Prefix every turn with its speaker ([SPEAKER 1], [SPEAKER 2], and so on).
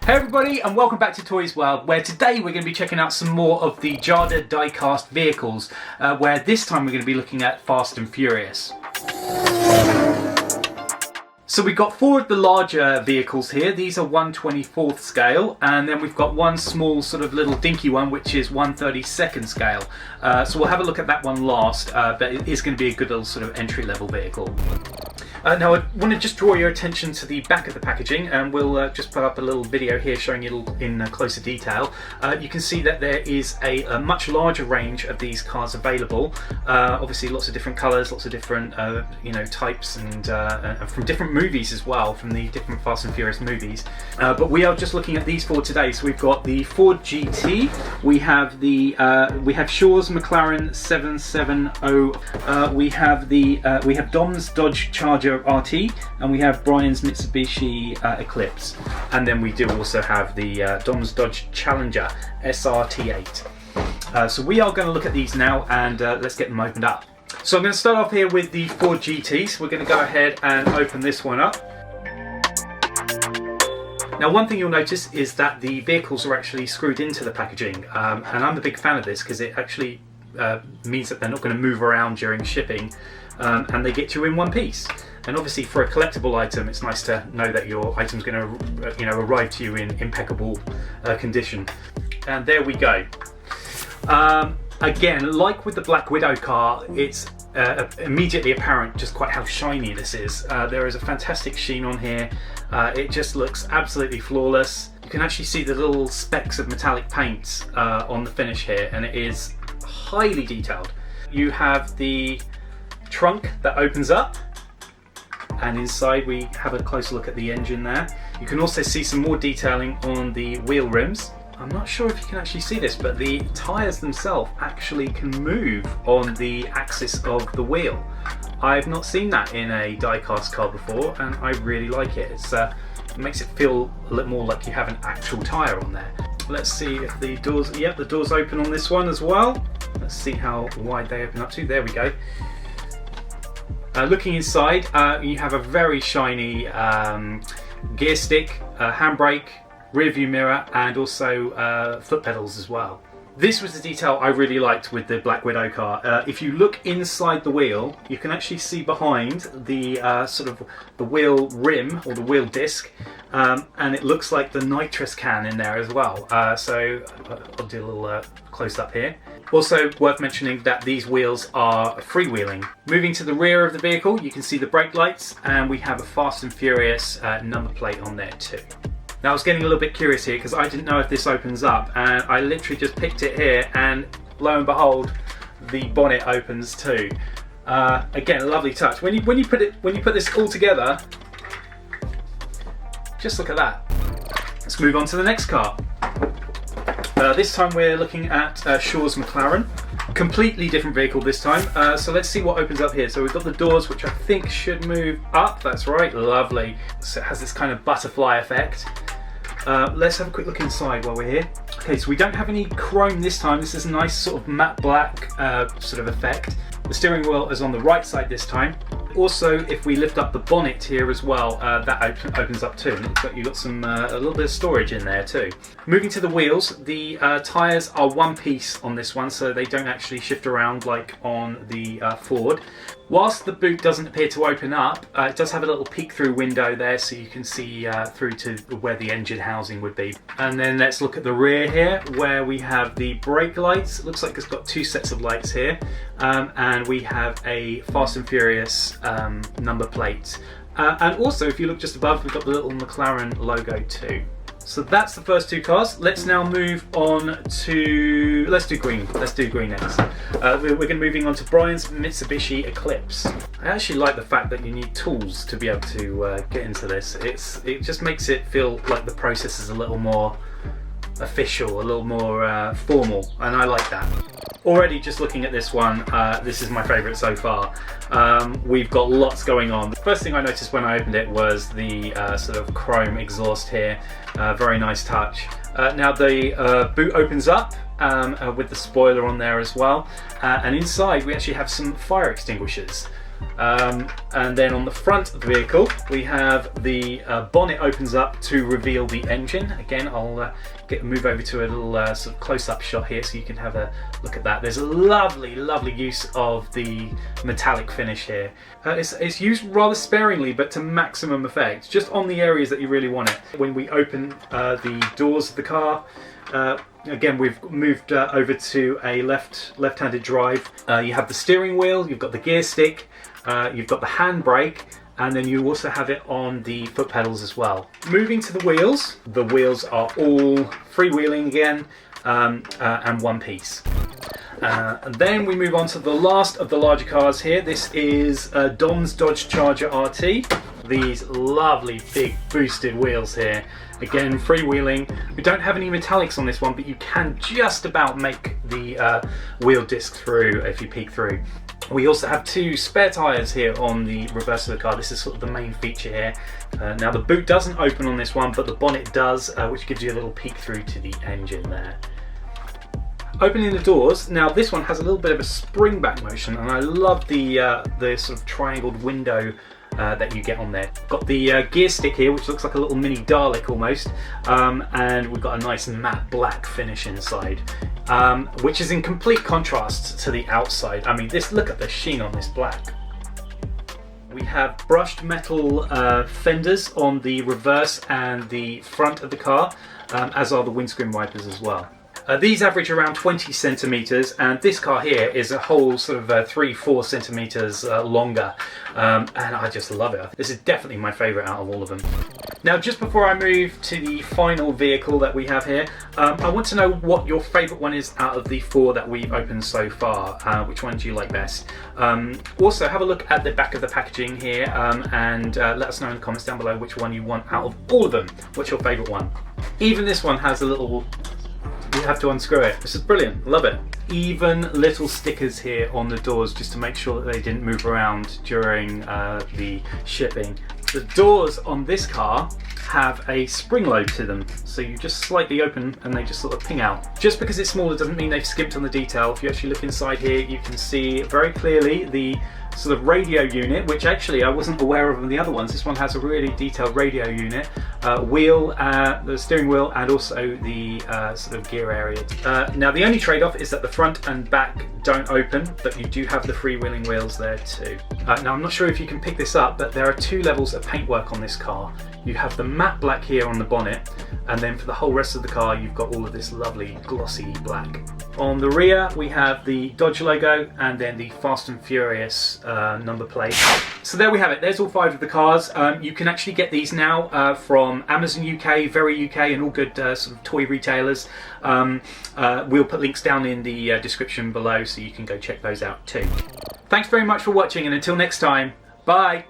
[SPEAKER 1] Hey everybody, and welcome back to ToysWorld, where today we're going to be checking out some more of the JADA die-cast vehicles, where this time we're going to be looking at Fast and Furious. So we've got four of the larger vehicles here. These are 1/24th scale, and then we've got one small sort of little dinky one which is 1/32nd scale. So we'll have a look at that one last, but it is going to be a good little sort of entry-level vehicle. Now I want to just draw your attention to the back of the packaging, and we'll just put up a little video here showing you in closer detail. You can see that there is a much larger range of these cars available. Obviously lots of different colours, lots of different types, and from different movies as well, from the different Fast and Furious movies. But we are just looking at these four today. So we've got the Ford GT, we have Shaw's McLAREN 770, we have Dom's Dodge Charger RT, and we have Brian's Mitsubishi ECLIPSE, and then we do also have the Dom's Dodge Challenger SRT8. So we are going to look at these now, and let's get them opened up. So I'm going to start off here with the Ford GT, so we're going to go ahead and open this one up. Now one thing you'll notice is that the vehicles are actually screwed into the packaging, and I'm a big fan of this because it actually means that they're not going to move around during shipping, and they get you in one piece. And obviously for a collectible item, it's nice to know that your item's going to arrive to you in impeccable condition. And there we go. Again, like with the Black Widow car, it's immediately apparent just quite how shiny this is. There is a fantastic sheen on here. It just looks absolutely flawless. You can actually see the little specks of metallic paint on the finish here, and it is highly detailed. You have the trunk that opens up, and inside we have a closer look at the engine there. You can also see some more detailing on the wheel rims. I'm not sure if you can actually see this, but the tyres themselves actually can move on the axis of the wheel. I've not seen that in a die-cast car before, and I really like it. It makes it feel a little more like you have an actual tyre on there. Let's see if the doors, the doors open on this one as well. Let's see how wide they open up to. There we go. Looking inside, you have a very shiny gear stick, handbrake, rear view mirror, and also foot pedals as well. This was the detail I really liked with the Black Widow car. If you look inside the wheel, you can actually see behind the sort of the wheel rim or the wheel disc, and it looks like the nitrous can in there as well. So I'll do a little close up here. Also worth mentioning that these wheels are freewheeling. Moving to the rear of the vehicle, you can see the brake lights, and we have a Fast and Furious number plate on there too. Now I was getting a little bit curious here because I didn't know if this opens up, and I literally just picked it here, and lo and behold, the bonnet opens too. Again, a lovely touch. When you put this all together, just look at that. Let's move on to the next car. This time we're looking at Shaw's McLAREN. Completely different vehicle this time. So let's see what opens up here. So we've got the doors, which I think should move up. That's right, lovely. So it has this kind of butterfly effect. Let's have a quick look inside while we're here. Okay, so we don't have any chrome this time. This is a nice sort of matte black sort of effect. The steering wheel is on the right side this time. Also, if we lift up the bonnet here as well, that opens up too. And it looks like you've got some a little bit of storage in there too. Moving to the wheels, the tyres are one piece on this one, so they don't actually shift around like on the Ford. Whilst the boot doesn't appear to open up, it does have a little peek-through window there, so you can see through to where the engine housing would be. And then let's look at the rear here, where we have the brake lights. It looks like it's got two sets of lights here, and we have a Fast and Furious number plate. And also, if you look just above, we've got the little McLaren logo too. So that's the first two cars. Let's now move on to, let's do green next. We're going to moving on to Brian's Mitsubishi ECLIPSE. I actually like the fact that you need tools to be able to get into this. It just makes it feel like the process is a little more official, a little more formal, and I like that. Already just looking at this one, this is my favourite so far. We've got lots going on. The first thing I noticed when I opened it was the sort of chrome exhaust here. Very nice touch. Now the boot opens up with the spoiler on there as well, and inside we actually have some fire extinguishers. And then on the front of the vehicle, we have the bonnet opens up to reveal the engine. Again, I'll move over to a little sort of close-up shot here so you can have a look at that. There's a lovely, lovely use of the metallic finish here. It's used rather sparingly, but to maximum effect, just on the areas that you really want it. When we open the doors of the car, again, we've moved over to a left-handed drive. You have the steering wheel, you've got the gear stick, you've got the handbrake, and then you also have it on the foot pedals as well. Moving to the wheels are all freewheeling again, and one piece. And then we move on to the last of the larger cars here. This is Dom's Dodge Charger RT. These lovely big boosted wheels here. Again, freewheeling. We don't have any metallics on this one, but you can just about make the wheel disc through if you peek through. We also have two spare tyres here on the reverse of the car. This is sort of the main feature here. Now the boot doesn't open on this one, but the bonnet does, which gives you a little peek through to the engine there. Opening the doors, now this one has a little bit of a spring back motion, and I love the sort of triangled window that you get on there. Got the gear stick here, which looks like a little mini Dalek almost, and we've got a nice matte black finish inside, which is in complete contrast to the outside. I mean, look at the sheen on this black. We have brushed metal fenders on the reverse and the front of the car, as are the windscreen wipers as well. These average around 20 centimeters, and this car here is a whole sort of 3-4 centimeters longer, and I just love it. This is definitely my favorite out of all of them. Now, just before I move to the final vehicle that we have here, I want to know what your favorite one is out of the 4 that we've opened so far. Which one do you like best? Also, have a look at the back of the packaging here, and let us know in the comments down below which one you want out of all of them. What's your favorite one? Even this one has a little... You have to unscrew it. This is brilliant, love it. Even little stickers here on the doors just to make sure that they didn't move around during the shipping. The doors on this car have a spring load to them, so you just slightly open and they just sort of ping out. Just because it's smaller doesn't mean they've skimped on the detail. If you actually look inside here, you can see very clearly the sort of radio unit, which actually I wasn't aware of in the other ones. This one has a really detailed radio unit, the steering wheel, and also the sort of gear area. Now the only trade-off is that the front and back don't open, but you do have the freewheeling wheels there too. Now I'm not sure if you can pick this up, but there are 2 levels of paintwork on this car. You have the matte black here on the bonnet, and then for the whole rest of the car you've got all of this lovely glossy black. On the rear we have the Dodge logo and then the Fast and Furious number plate. So there we have it, there's all 5 of the cars. You can actually get these now from Amazon UK, Very UK, and all good sort of toy retailers. We'll put links down in the description below so you can go check those out too. Thanks very much for watching, and until next time, bye!